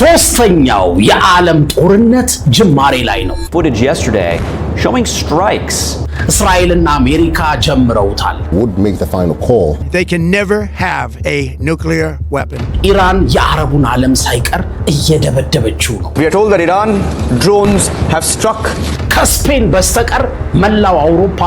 ሶስተኛው የዓለም ጦርነት ጅማሬ ላይ ነው። Footage yesterday showing strikes. እስራኤልና አሜሪካ ጀምረውታል። Would make the final call. They can never have a nuclear weapon. ኢራን የአረቡን ዓለም ሳይቀር እየደበደበችው ነው። We are told that Iran drones have struck. ከስፔን በስተቀር መላው አውሮፓ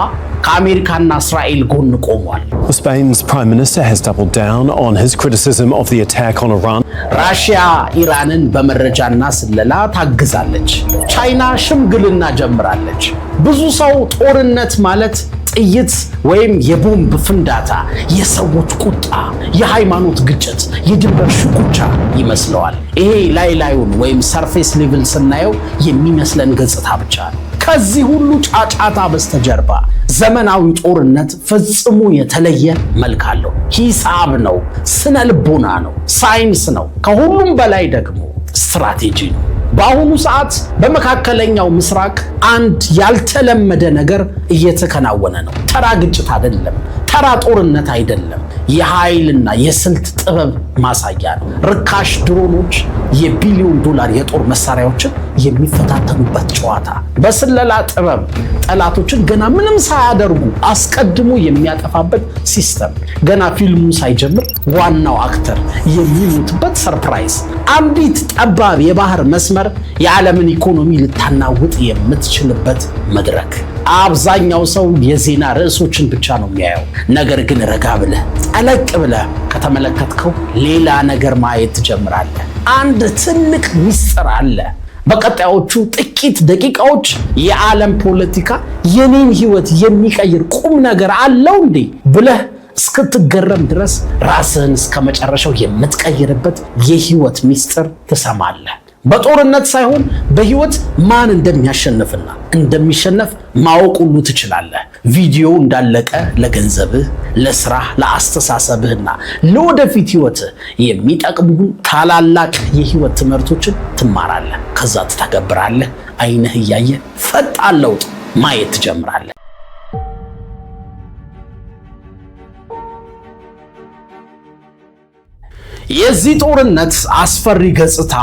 ከአሜሪካና እስራኤል ጎን ቆሟል። Spain's Prime Minister has doubled down on his criticism of the attack on Iran. ራሽያ ኢራንን በመረጃና ስለላ ታግዛለች። ቻይና ሽምግልና ጀምራለች። ብዙ ሰው ጦርነት ማለት ጥይት ወይም የቦምብ ፍንዳታ፣ የሰዎች ቁጣ፣ የሃይማኖት ግጭት፣ የድንበር ሽኩቻ ይመስለዋል። ይሄ ላዩን ወይም ሰርፌስ ሌቭል ስናየው የሚመስለን ገጽታ ብቻ ነው። ከዚህ ሁሉ ጫጫታ በስተጀርባ ዘመናዊ ጦርነት ፈጽሞ የተለየ መልክ አለው። ሂሳብ ነው፣ ስነ ልቦና ነው፣ ሳይንስ ነው፣ ከሁሉም በላይ ደግሞ ስትራቴጂ ነው። በአሁኑ ሰዓት በመካከለኛው ምስራቅ አንድ ያልተለመደ ነገር እየተከናወነ ነው። ተራ ግጭት አይደለም፣ ተራ ጦርነት አይደለም። የኃይልና የስልት ጥበብ ማሳያ ነው። ርካሽ ድሮኖች የቢሊዮን ዶላር የጦር መሳሪያዎችን የሚፈታተኑበት ጨዋታ፣ በስለላ ጥበብ ጠላቶችን ገና ምንም ሳያደርጉ አስቀድሞ የሚያጠፋበት ሲስተም፣ ገና ፊልሙ ሳይጀምር ዋናው አክተር የሚሞትበት ሰርፕራይዝ፣ አንዲት ጠባብ የባህር መስመር የዓለምን ኢኮኖሚ ልታናውጥ የምትችልበት መድረክ። አብዛኛው ሰው የዜና ርዕሶችን ብቻ ነው የሚያየው። ነገር ግን ረጋ ብለህ ጠለቅ ብለህ ከተመለከትከው ሌላ ነገር ማየት ትጀምራለህ። አንድ ትልቅ ሚስጥር አለ። በቀጣዮቹ ጥቂት ደቂቃዎች የዓለም ፖለቲካ የኔን ህይወት የሚቀይር ቁም ነገር አለው እንዴ ብለህ እስክትገረም ድረስ ራስህን እስከመጨረሻው የምትቀይርበት የህይወት ሚስጥር ትሰማለህ። በጦርነት ሳይሆን በህይወት ማን እንደሚያሸንፍና እንደሚሸነፍ ማወቅ ሁሉ ትችላለህ። ቪዲዮ እንዳለቀ ለገንዘብህ፣ ለስራህ፣ ለአስተሳሰብህና ለወደፊት ህይወትህ የሚጠቅሙ ታላላቅ የህይወት ትምህርቶችን ትማራለህ። ከዛ ትተገብራለህ። አይንህ እያየ ፈጣን ለውጥ ማየት ትጀምራለህ። የዚህ ጦርነት አስፈሪ ገጽታ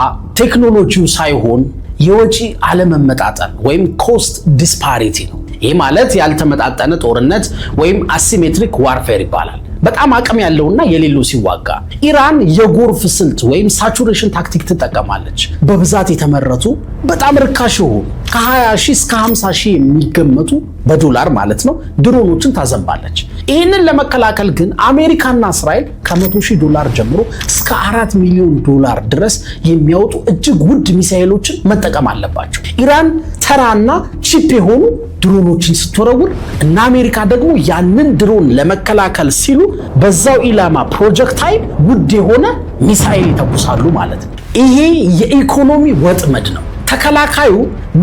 ቴክኖሎጂው ሳይሆን የወጪ አለመመጣጠን ወይም ኮስት ዲስፓሪቲ ነው። ይህ ማለት ያልተመጣጠነ ጦርነት ወይም አሲሜትሪክ ዋርፌር ይባላል። በጣም አቅም ያለውና የሌለው ሲዋጋ። ኢራን የጎርፍ ስልት ወይም ሳቹሬሽን ታክቲክ ትጠቀማለች። በብዛት የተመረቱ በጣም ርካሽ የሆኑ ከ20,000 እስከ 50,000 የሚገመቱ በዶላር ማለት ነው ድሮኖችን ታዘንባለች። ይህንን ለመከላከል ግን አሜሪካና እስራኤል ከ100,000 ጀምሮ እስከ 4 ሚሊዮን ዶላር ድረስ የሚያወጡ እጅግ ውድ ሚሳኤሎችን መጠቀም አለባቸው። ኢራን ተራና ቺፕ የሆኑ ድሮኖችን ስትወረውር እና አሜሪካ ደግሞ ያንን ድሮን ለመከላከል ሲሉ በዛው ኢላማ ፕሮጀክታይል ውድ የሆነ ሚሳኤል ይተኩሳሉ ማለት ነው። ይሄ የኢኮኖሚ ወጥመድ ነው። ተከላካዩ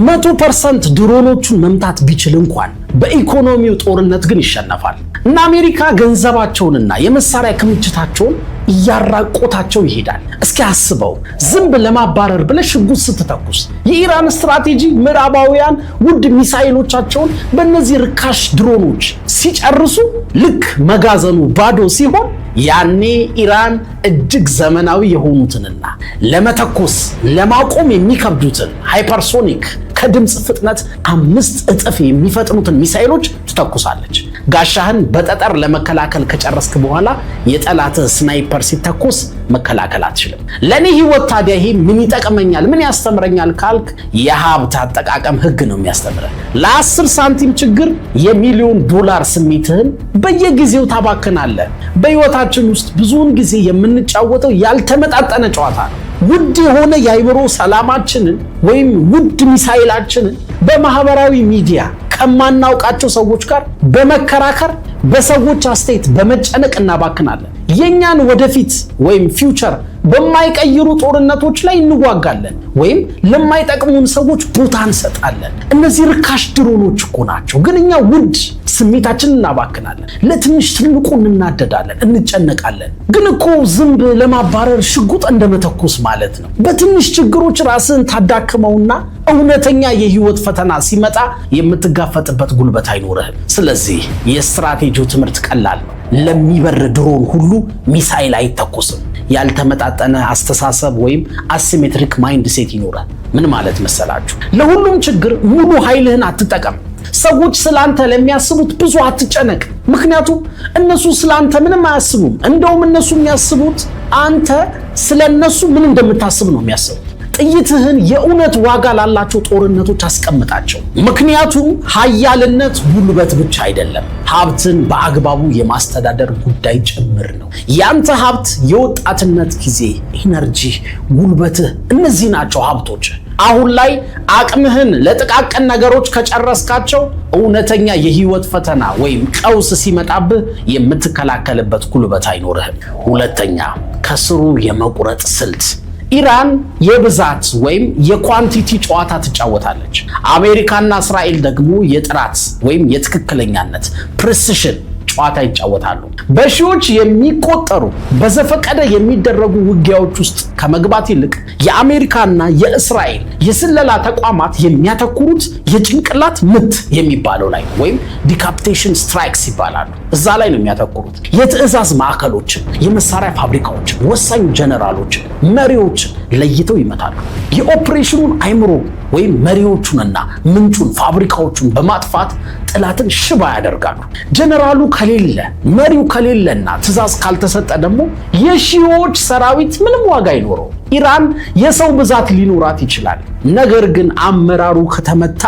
100% ድሮኖቹን መምታት ቢችል እንኳን በኢኮኖሚው ጦርነት ግን ይሸነፋል። እና አሜሪካ ገንዘባቸውንና የመሳሪያ ክምችታቸውን እያራቆታቸው ይሄዳል። እስኪ አስበው፣ ዝንብ ለማባረር ብለህ ሽጉጥ ስትተኩስ የኢራን ስትራቴጂ ምዕራባውያን ውድ ሚሳኤሎቻቸውን በእነዚህ ርካሽ ድሮኖች ሲጨርሱ ልክ መጋዘኑ ባዶ ሲሆን ያኔ ኢራን እጅግ ዘመናዊ የሆኑትንና ለመተኮስ ለማቆም የሚከብዱትን ሃይፐርሶኒክ ከድምፅ ፍጥነት 5 እጥፍ የሚፈጥኑትን ሚሳኤሎች ትተኩሳለች። ጋሻህን በጠጠር ለመከላከል ከጨረስክ በኋላ የጠላትህ ስናይፐር ሲተኩስ መከላከል አትችልም። ለኔ ህይወት ታዲያ ይሄ ምን ይጠቅመኛል፣ ምን ያስተምረኛል ካልክ የሀብት አጠቃቀም ህግ ነው የሚያስተምረን። ለ10 ሳንቲም ችግር የሚሊዮን ዶላር ስሜትህን በየጊዜው ታባክናለህ። በህይወታችን ውስጥ ብዙውን ጊዜ የምንጫወተው ያልተመጣጠነ ጨዋታ ነው። ውድ የሆነ የአይምሮ ሰላማችንን ወይም ውድ ሚሳኤላችንን በማህበራዊ ሚዲያ ከማናውቃቸው ሰዎች ጋር በመከራከር በሰዎች አስተያየት በመጨነቅ እናባክናለን። የኛን ወደፊት ወይም ፊውቸር በማይቀይሩ ጦርነቶች ላይ እንዋጋለን ወይም ለማይጠቅሙን ሰዎች ቦታ እንሰጣለን። እነዚህ ርካሽ ድሮኖች እኮ ናቸው፣ ግን እኛ ውድ ስሜታችንን እናባክናለን። ለትንሽ ትልቁ እናደዳለን፣ እንጨነቃለን። ግን እኮ ዝንብ ለማባረር ሽጉጥ እንደመተኮስ ማለት ነው። በትንሽ ችግሮች ራስን ታዳክመውና እውነተኛ የህይወት ፈተና ሲመጣ የምትጋፈጥበት ጉልበት አይኖርህም። ስለዚህ የስትራቴጂው ትምህርት ቀላል ነው። ለሚበር ድሮን ሁሉ ሚሳኤል አይተኮስም። ያልተመጣጠነ አስተሳሰብ ወይም አሲሜትሪክ ማይንድ ሴት ይኖራል። ምን ማለት መሰላችሁ? ለሁሉም ችግር ሙሉ ኃይልህን አትጠቀም። ሰዎች ስላንተ ለሚያስቡት ብዙ አትጨነቅ። ምክንያቱም እነሱ ስላንተ ምንም አያስቡም። እንደውም እነሱ የሚያስቡት አንተ ስለነሱ ምን እንደምታስብ ነው የሚያስቡት። ጥይትህን የእውነት ዋጋ ላላቸው ጦርነቶች አስቀምጣቸው። ምክንያቱም ኃያልነት ጉልበት ብቻ አይደለም፣ ሀብትን በአግባቡ የማስተዳደር ጉዳይ ጭምር ነው። ያንተ ሀብት የወጣትነት ጊዜ፣ ኢነርጂ፣ ጉልበትህ፣ እነዚህ ናቸው ሀብቶች። አሁን ላይ አቅምህን ለጥቃቅን ነገሮች ከጨረስካቸው እውነተኛ የህይወት ፈተና ወይም ቀውስ ሲመጣብህ የምትከላከልበት ጉልበት አይኖርህም። ሁለተኛ፣ ከስሩ የመቁረጥ ስልት። ኢራን የብዛት ወይም የኳንቲቲ ጨዋታ ትጫወታለች። አሜሪካና እስራኤል ደግሞ የጥራት ወይም የትክክለኛነት ፕሪሲሽን ጨዋታ ይጫወታሉ። በሺዎች የሚቆጠሩ በዘፈቀደ የሚደረጉ ውጊያዎች ውስጥ ከመግባት ይልቅ የአሜሪካና የእስራኤል የስለላ ተቋማት የሚያተኩሩት የጭንቅላት ምት የሚባለው ላይ ወይም ዲካፒቴሽን ስትራይክስ ይባላሉ። እዛ ላይ ነው የሚያተኩሩት። የትዕዛዝ ማዕከሎችን፣ የመሳሪያ ፋብሪካዎችን፣ ወሳኝ ጀነራሎችን፣ መሪዎችን ለይተው ይመታሉ። የኦፕሬሽኑን አይምሮ ወይም መሪዎቹንና ምንጩን ፋብሪካዎቹን በማጥፋት ጠላትን ሽባ ያደርጋሉ። ጀነራሉ ከሌለ መሪው ከሌለና ትዕዛዝ ካልተሰጠ ደግሞ የሺዎች ሰራዊት ምንም ዋጋ አይኖረው። ኢራን የሰው ብዛት ሊኖራት ይችላል፣ ነገር ግን አመራሩ ከተመታ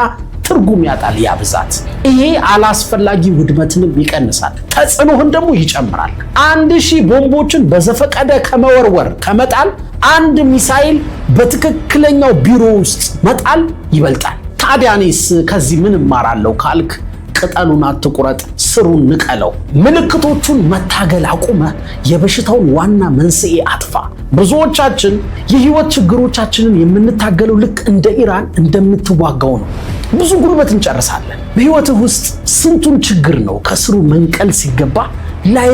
ትርጉም ያጣል ያ ብዛት። ይሄ አላስፈላጊ ውድመትንም ይቀንሳል፣ ተጽዕኖህን ደግሞ ይጨምራል። 1000 ቦምቦችን በዘፈቀደ ከመወርወር ከመጣል አንድ ሚሳኤል በትክክለኛው ቢሮ ውስጥ መጣል ይበልጣል። ታዲያ እኔስ ከዚህ ምን እማራለሁ ካልክ፣ ቅጠሉን አትቁረጥ፣ ስሩን ንቀለው። ምልክቶቹን መታገል አቁመ የበሽታውን ዋና መንስኤ አጥፋ። ብዙዎቻችን የህይወት ችግሮቻችንን የምንታገለው ልክ እንደ ኢራን እንደምትዋጋው ነው። ብዙ ጉልበት እንጨርሳለን። በህይወትህ ውስጥ ስንቱን ችግር ነው ከስሩ መንቀል ሲገባ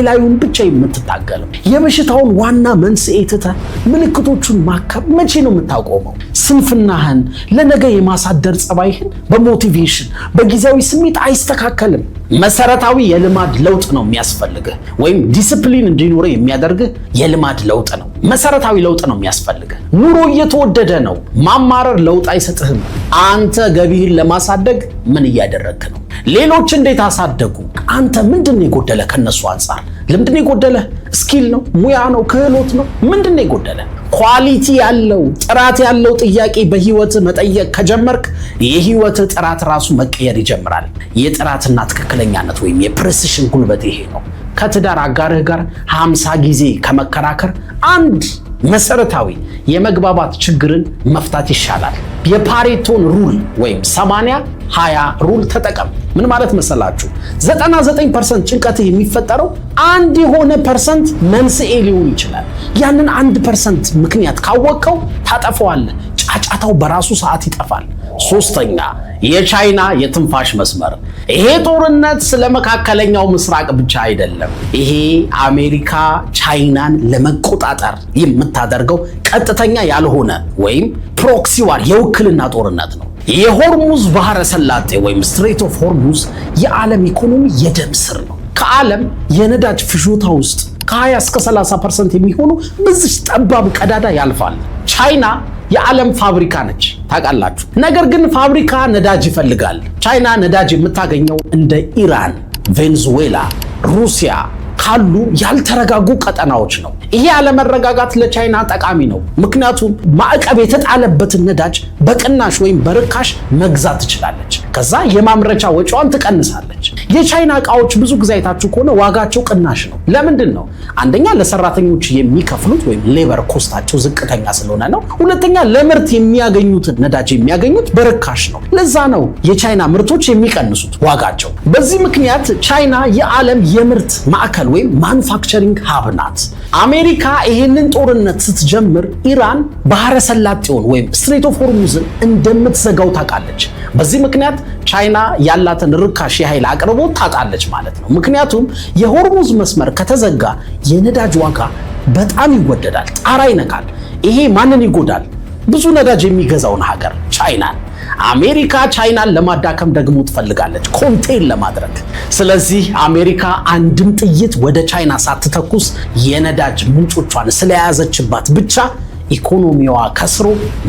ላዩን ብቻ የምትታገለው? የበሽታውን ዋና መንስኤ ትተህ ምልክቶቹን ማከም መቼ ነው የምታቆመው? ስንፍናህን ለነገ የማሳደር ጸባይህን በሞቲቬሽን በጊዜያዊ ስሜት አይስተካከልም። መሰረታዊ የልማድ ለውጥ ነው የሚያስፈልግህ፣ ወይም ዲስፕሊን እንዲኖርህ የሚያደርግህ የልማድ ለውጥ ነው። መሰረታዊ ለውጥ ነው የሚያስፈልግህ። ኑሮ እየተወደደ ነው፣ ማማረር ለውጥ አይሰጥህም። አንተ ገቢህን ለማሳደግ ምን እያደረግህ ነው? ሌሎች እንዴት አሳደጉ? አንተ ምንድን ነው የጎደለ? ከነሱ አንጻር ልምድ ነው የጎደለ? ስኪል ነው? ሙያ ነው? ክህሎት ነው? ምንድን ነው የጎደለ? ኳሊቲ ያለው ጥራት ያለው ጥያቄ በህይወት መጠየቅ ከጀመርክ የህይወት ጥራት ራሱ መቀየር ይጀምራል። የጥራትና ትክክለኛነት ወይም የፕሬሲሽን ጉልበት ይሄ ነው። ከትዳር አጋርህ ጋር 50 ጊዜ ከመከራከር አንድ መሰረታዊ የመግባባት ችግርን መፍታት ይሻላል። የፓሬቶን ሩል ወይም 80-20 ሩል ተጠቀም። ምን ማለት መሰላችሁ? 99% ጭንቀትህ የሚፈጠረው አንድ የሆነ ፐርሰንት መንስኤ ሊሆን ይችላል። ያንን 1% ምክንያት ካወቅከው ታጠፈዋለህ። ጫጫታው በራሱ ሰዓት ይጠፋል። ሶስተኛ፣ የቻይና የትንፋሽ መስመር። ይሄ ጦርነት ስለ መካከለኛው ምስራቅ ብቻ አይደለም። ይሄ አሜሪካ ቻይናን ለመቆጣጠር የምታደርገው ቀጥተኛ ያልሆነ ወይም ፕሮክሲ ዋር የውክልና ጦርነት ነው። የሆርሙዝ ባህረ ሰላጤ ወይም ስትሬት ኦፍ ሆርሙዝ የዓለም ኢኮኖሚ የደም ስር ነው። ከዓለም የነዳጅ ፍጆታ ውስጥ ከ20 እስከ 30% የሚሆኑ በዚህ ጠባብ ቀዳዳ ያልፋል። ቻይና የዓለም ፋብሪካ ነች ታውቃላችሁ። ነገር ግን ፋብሪካ ነዳጅ ይፈልጋል። ቻይና ነዳጅ የምታገኘው እንደ ኢራን፣ ቬንዙዌላ፣ ሩሲያ ካሉ ያልተረጋጉ ቀጠናዎች ነው። ይሄ ያለመረጋጋት ለቻይና ጠቃሚ ነው። ምክንያቱም ማዕቀብ የተጣለበትን ነዳጅ በቅናሽ ወይም በርካሽ መግዛት ትችላለች። ከዛ የማምረቻ ወጪዋን ትቀንሳለች። የቻይና እቃዎች ብዙ ጊዜ አይታችሁ ከሆነ ዋጋቸው ቅናሽ ነው። ለምንድን ነው? አንደኛ ለሰራተኞች የሚከፍሉት ወይም ሌበር ኮስታቸው ዝቅተኛ ስለሆነ ነው። ሁለተኛ ለምርት የሚያገኙትን ነዳጅ የሚያገኙት በርካሽ ነው። ለዛ ነው የቻይና ምርቶች የሚቀንሱት ዋጋቸው። በዚህ ምክንያት ቻይና የዓለም የምርት ማዕከል ወይም ማኑፋክቸሪንግ ሀብ ናት። አሜሪካ ይሄንን ጦርነት ስትጀምር ኢራን ባህረ ሰላጤውን ወይም ስትሬት ኦፍ ሆርሙዝን እንደምትዘጋው ታውቃለች። በዚህ ምክንያት ቻይና ያላትን ርካሽ የኃይል አቅርቦት ታጣለች ማለት ነው። ምክንያቱም የሆርሙዝ መስመር ከተዘጋ የነዳጅ ዋጋ በጣም ይወደዳል፣ ጣራ ይነካል። ይሄ ማንን ይጎዳል? ብዙ ነዳጅ የሚገዛውን ሀገር ቻይናን። አሜሪካ ቻይናን ለማዳከም ደግሞ ትፈልጋለች፣ ኮንቴን ለማድረግ። ስለዚህ አሜሪካ አንድም ጥይት ወደ ቻይና ሳትተኩስ የነዳጅ ምንጮቿን ስለያዘችባት ብቻ ኢኮኖሚዋ ከስሮ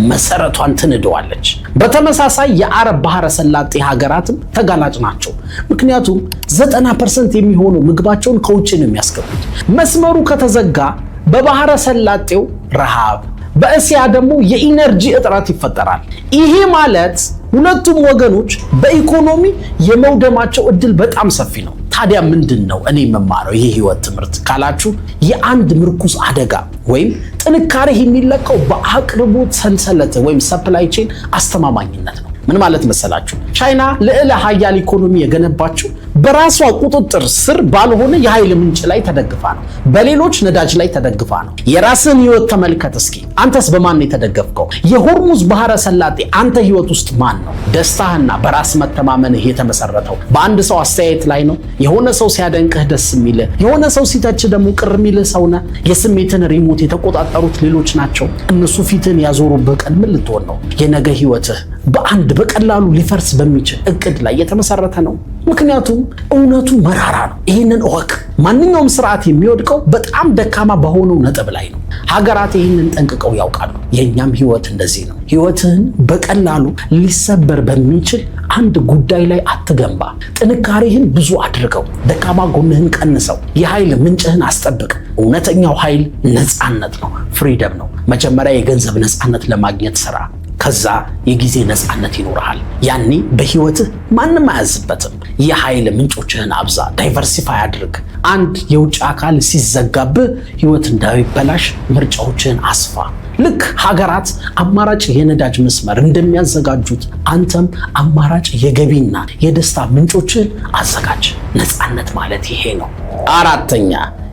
መሰረቷን ትንደዋለች። በተመሳሳይ የአረብ ባህረ ሰላጤ ሀገራትም ተጋላጭ ናቸው። ምክንያቱም 90% የሚሆነው ምግባቸውን ከውጭ ነው የሚያስገቡት። መስመሩ ከተዘጋ በባህረ ሰላጤው ረሃብ፣ በእስያ ደግሞ የኢነርጂ እጥረት ይፈጠራል። ይሄ ማለት ሁለቱም ወገኖች በኢኮኖሚ የመውደማቸው እድል በጣም ሰፊ ነው። ታዲያ ምንድነው እኔ የምማረው ይህ ህይወት ትምህርት ካላችሁ የአንድ ምርኩስ አደጋ ወይም ጥንካሬ የሚለካው በአቅርቦት ሰንሰለት ወይም ሰፕላይ ቼን አስተማማኝነት ነው። ምን ማለት መሰላችሁ? ቻይና ልዕለ ሀያል ኢኮኖሚ የገነባችው በራሷ ቁጥጥር ስር ባልሆነ የኃይል ምንጭ ላይ ተደግፋ ነው። በሌሎች ነዳጅ ላይ ተደግፋ ነው። የራስን ህይወት ተመልከት እስኪ። አንተስ በማን ነው የተደገፍከው? የሆርሙዝ ባህረ ሰላጤ አንተ ህይወት ውስጥ ማን ነው? ደስታህና በራስ መተማመንህ የተመሰረተው በአንድ ሰው አስተያየት ላይ ነው? የሆነ ሰው ሲያደንቅህ ደስ የሚልህ፣ የሆነ ሰው ሲተች ደግሞ ቅር የሚልህ ሰው ነህ? የስሜትን ሪሞት የተቆጣጠሩት ሌሎች ናቸው። እነሱ ፊትን ያዞሩብህ ቀን ምን ልትሆን ነው? የነገ ህይወትህ በአንድ በቀላሉ ሊፈርስ በሚችል እቅድ ላይ የተመሰረተ ነው። ምክንያቱም እውነቱ መራራ ነው። ይህንን እወቅ። ማንኛውም ስርዓት የሚወድቀው በጣም ደካማ በሆነው ነጥብ ላይ ነው። ሀገራት ይህንን ጠንቅቀው ያውቃሉ። የእኛም ህይወት እንደዚህ ነው። ህይወትህን በቀላሉ ሊሰበር በሚችል አንድ ጉዳይ ላይ አትገንባ። ጥንካሬህን ብዙ አድርገው፣ ደካማ ጎንህን ቀንሰው፣ የኃይል ምንጭህን አስጠብቅ። እውነተኛው ኃይል ነፃነት ነው፣ ፍሪደም ነው። መጀመሪያ የገንዘብ ነፃነት ለማግኘት ስራ፣ ከዛ የጊዜ ነፃነት ይኖርሃል። ያኔ በህይወትህ ማንም አያዝበትም። የኃይል ምንጮችህን አብዛ፣ ዳይቨርሲፋይ አድርግ። አንድ የውጭ አካል ሲዘጋብህ ህይወት እንዳይበላሽ ምርጫዎችህን አስፋ። ልክ ሀገራት አማራጭ የነዳጅ መስመር እንደሚያዘጋጁት አንተም አማራጭ የገቢና የደስታ ምንጮችህን አዘጋጅ። ነፃነት ማለት ይሄ ነው። አራተኛ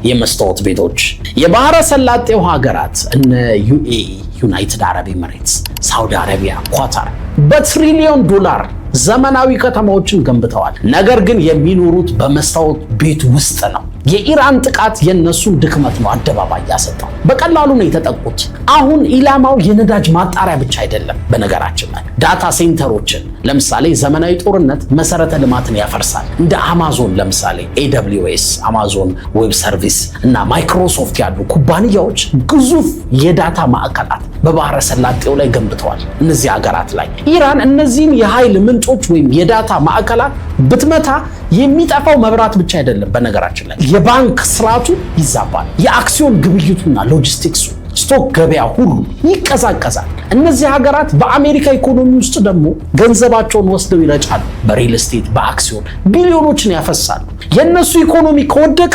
የመስታወት ቤቶች። የባህረ ሰላጤው ሀገራት እነ ዩኤኢ፣ ዩናይትድ አረብ ኤሚሬትስ፣ ሳውዲ አረቢያ፣ ኳታር በትሪሊዮን ዶላር ዘመናዊ ከተማዎችን ገንብተዋል። ነገር ግን የሚኖሩት በመስታወት ቤት ውስጥ ነው። የኢራን ጥቃት የነሱን ድክመት ነው አደባባይ ያሰጠው። በቀላሉ ነው የተጠቁት። አሁን ኢላማው የነዳጅ ማጣሪያ ብቻ አይደለም። በነገራችን ላይ ዳታ ሴንተሮችን ለምሳሌ ዘመናዊ ጦርነት መሰረተ ልማትን ያፈርሳል። እንደ አማዞን ለምሳሌ AWS አማዞን ዌብ ሰርቪስ እና ማይክሮሶፍት ያሉ ኩባንያዎች ግዙፍ የዳታ ማዕከላት በባህረ ሰላጤው ላይ ገንብተዋል። እነዚህ ሀገራት ላይ ኢራን እነዚህን የኃይል ምንጮች ወይም የዳታ ማዕከላት ብትመታ የሚጠፋው መብራት ብቻ አይደለም። በነገራችን ላይ የባንክ ስርዓቱ ይዛባል። የአክሲዮን ግብይቱና ሎጂስቲክሱ፣ ስቶክ ገበያ ሁሉ ይቀዛቀዛል። እነዚህ ሀገራት በአሜሪካ ኢኮኖሚ ውስጥ ደግሞ ገንዘባቸውን ወስደው ይረጫሉ። በሪል ስቴት፣ በአክሲዮን ቢሊዮኖችን ያፈሳሉ። የነሱ ኢኮኖሚ ከወደቀ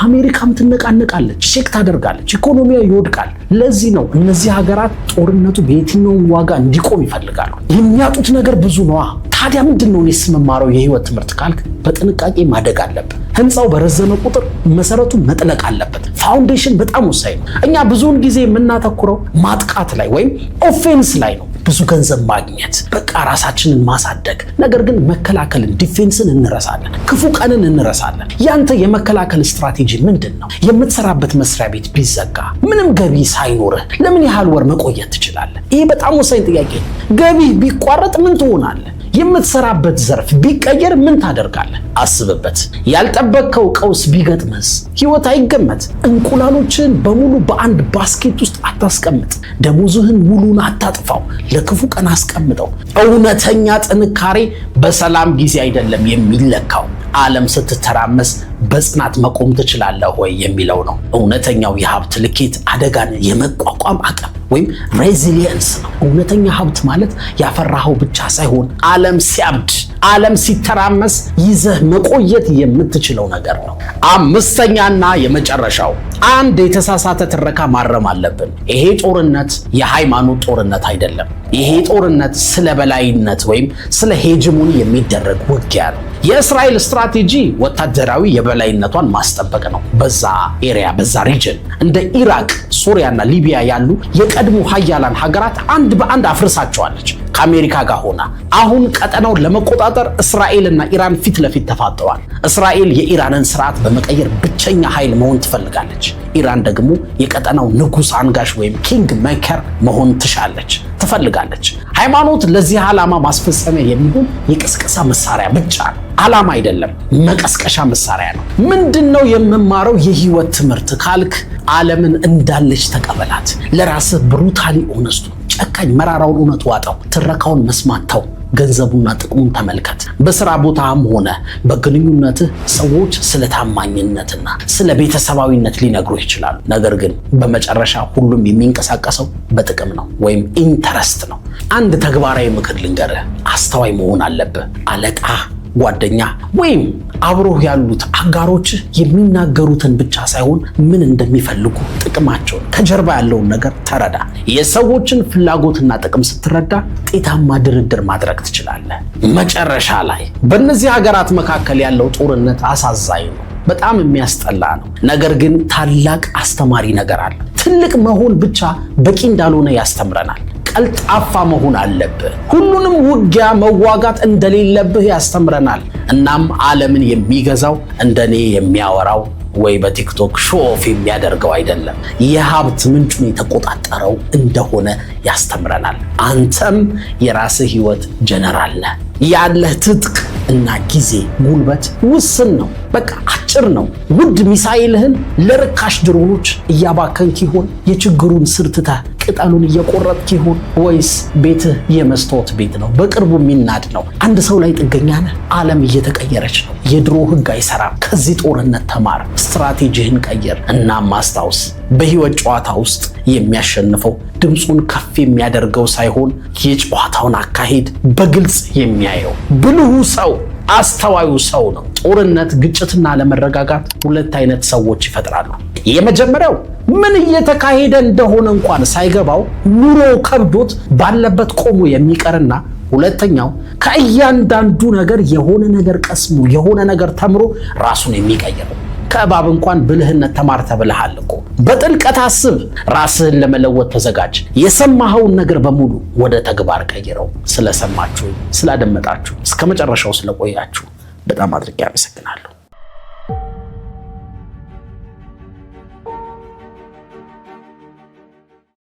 አሜሪካም ትነቃነቃለች፣ ሼክ ታደርጋለች፣ ኢኮኖሚያ ይወድቃል። ለዚህ ነው እነዚህ ሀገራት ጦርነቱ በየትኛውም ዋጋ እንዲቆም ይፈልጋሉ። የሚያጡት ነገር ብዙ ነዋ። ታዲያ ምንድነው እኔስ የምማረው የህይወት ትምህርት ካልክ በጥንቃቄ ማደግ አለበት። ህንፃው በረዘመ ቁጥር መሰረቱ መጥለቅ አለበት። ፋውንዴሽን በጣም ወሳኝ ነው። እኛ ብዙውን ጊዜ የምናተኩረው ማጥቃት ላይ ወይም ኦፌንስ ላይ ነው። ብዙ ገንዘብ ማግኘት፣ በቃ ራሳችንን ማሳደግ። ነገር ግን መከላከልን፣ ዲፌንስን እንረሳለን። ክፉ ቀንን እንረሳለን። ያንተ የመከላከል ስትራቴጂ ምንድን ነው? የምትሰራበት መስሪያ ቤት ቢዘጋ ምንም ገቢ ሳይኖርህ ለምን ያህል ወር መቆየት ትችላለህ? ይህ በጣም ወሳኝ ጥያቄ ነው። ገቢ ቢቋረጥ ምን ትሆናለህ? የምትሰራበት ዘርፍ ቢቀየር ምን ታደርጋለህ? አስብበት። ያልጠበቅከው ቀውስ ቢገጥመስ? ህይወት አይገመት። እንቁላሎችን በሙሉ በአንድ ባስኬት ውስጥ አታስቀምጥ። ደሞዝህን ሙሉን አታጥፋው። ለክፉ ቀን አስቀምጠው። እውነተኛ ጥንካሬ በሰላም ጊዜ አይደለም የሚለካው፣ ዓለም ስትተራመስ በጽናት መቆም ትችላለህ ወይ የሚለው ነው። እውነተኛው የሀብት ልኬት አደጋን የመቋቋም አቅም ወይም ሬዚሊየንስ ነው። እውነተኛ ሀብት ማለት ያፈራኸው ብቻ ሳይሆን ዓለም ሲያብድ፣ ዓለም ሲተራመስ ይዘህ መቆየት የምትችለው ነገር ነው። አምስተኛና የመጨረሻው አንድ የተሳሳተ ትረካ ማረም አለብን። ይሄ ጦርነት የሃይማኖት ጦርነት አይደለም። ይሄ ጦርነት ስለ በላይነት ወይም ስለ ሄጅሞኒ የሚደረግ ውጊያ ነው። የእስራኤል ስትራቴጂ ወታደራዊ የበላይነቷን ማስጠበቅ ነው። በዛ ኤሪያ፣ በዛ ሪጅን እንደ ኢራቅ፣ ሱሪያና ሊቢያ ያሉ የቀድሞ ሀያላን ሀገራት አንድ በአንድ አፍርሳቸዋለች ከአሜሪካ ጋር ሆና። አሁን ቀጠናውን ለመቆጣጠር እስራኤልና ኢራን ፊት ለፊት ተፋጠዋል። እስራኤል የኢራንን ስርዓት በመቀየር ብቸኛ ኃይል መሆን ትፈልጋለች። ኢራን ደግሞ የቀጠናው ንጉስ አንጋሽ ወይም ኪንግ ሜከር መሆን ትሻለች። ትፈልጋለች። ሃይማኖት ለዚህ ዓላማ ማስፈጸሚያ የሚሆን የቅስቀሳ መሳሪያ ብቻ ነው። ዓላማ አይደለም፣ መቀስቀሻ መሳሪያ ነው። ምንድነው የምማረው የህይወት ትምህርት ካልክ ዓለምን እንዳለች ተቀበላት። ለራስህ ብሩታሊ ሆነስቱ ጨካኝ መራራውን እውነት ዋጠው። ትረካውን መስማት ተው። ገንዘቡና ጥቅሙን ተመልከት። በስራ ቦታም ሆነ በግንኙነትህ ሰዎች ስለ ታማኝነትና ስለ ቤተሰባዊነት ሊነግሩ ይችላሉ። ነገር ግን በመጨረሻ ሁሉም የሚንቀሳቀሰው በጥቅም ነው ወይም ኢንተረስት ነው። አንድ ተግባራዊ ምክር ልንገርህ፣ አስተዋይ መሆን አለብህ። አለቃ፣ ጓደኛ ወይም አብሮህ ያሉት አጋሮች የሚናገሩትን ብቻ ሳይሆን ምን እንደሚፈልጉ ጥቅማቸውን፣ ከጀርባ ያለውን ነገር ተረዳ። የሰዎችን ፍላጎትና ጥቅም ስትረዳ ውጤታማ ድርድር ማድረግ ትችላለህ። መጨረሻ ላይ በእነዚህ ሀገራት መካከል ያለው ጦርነት አሳዛኝ ነው፣ በጣም የሚያስጠላ ነው። ነገር ግን ታላቅ አስተማሪ ነገር አለ። ትልቅ መሆን ብቻ በቂ እንዳልሆነ ያስተምረናል። ቀልጣፋ መሆን አለብህ። ሁሉንም ውጊያ መዋጋት እንደሌለብህ ያስተምረናል። እናም ዓለምን የሚገዛው እንደኔ የሚያወራው ወይ በቲክቶክ ሾፍ የሚያደርገው አይደለም፣ የሀብት ምንጩን የተቆጣጠረው እንደሆነ ያስተምረናል። አንተም የራስህ ህይወት ጀነራል ነህ። ያለህ ትጥቅ እና ጊዜ ጉልበት ውስን ነው። በቃ አጭር ነው። ውድ ሚሳኤልህን ለርካሽ ድሮኖች እያባከንክ ይሆን? የችግሩን ስር ትተህ ቅጠሉን እየቆረጥክ ይሆን? ወይስ ቤትህ የመስታወት ቤት ነው፣ በቅርቡ የሚናድ ነው? አንድ ሰው ላይ ጥገኛ ነህ። ዓለም እየተቀየረች ነው። የድሮ ህግ አይሰራም። ከዚህ ጦርነት ተማር፣ ስትራቴጂህን ቀይር። እናም አስታውስ፣ በህይወት ጨዋታ ውስጥ የሚያሸንፈው ድምፁን ከፍ የሚያደርገው ሳይሆን የጨዋታውን አካሄድ በግልጽ የሚያየው ብልሁ ሰው፣ አስተዋዩ ሰው ነው። ጦርነት፣ ግጭትና አለመረጋጋት ሁለት አይነት ሰዎች ይፈጥራሉ። የመጀመሪያው ምን እየተካሄደ እንደሆነ እንኳን ሳይገባው ኑሮ ከብዶት ባለበት ቆሞ የሚቀርና ሁለተኛው ከእያንዳንዱ ነገር የሆነ ነገር ቀስሞ የሆነ ነገር ተምሮ ራሱን የሚቀይረው። ከእባብ እንኳን ብልህነት ተማር ተብለሃል እኮ። በጥልቀት አስብ፣ ራስህን ለመለወጥ ተዘጋጅ። የሰማኸውን ነገር በሙሉ ወደ ተግባር ቀይረው። ስለሰማችሁ፣ ስላደመጣችሁ፣ እስከ መጨረሻው ስለቆያችሁ በጣም አድርጌ አመሰግናለሁ።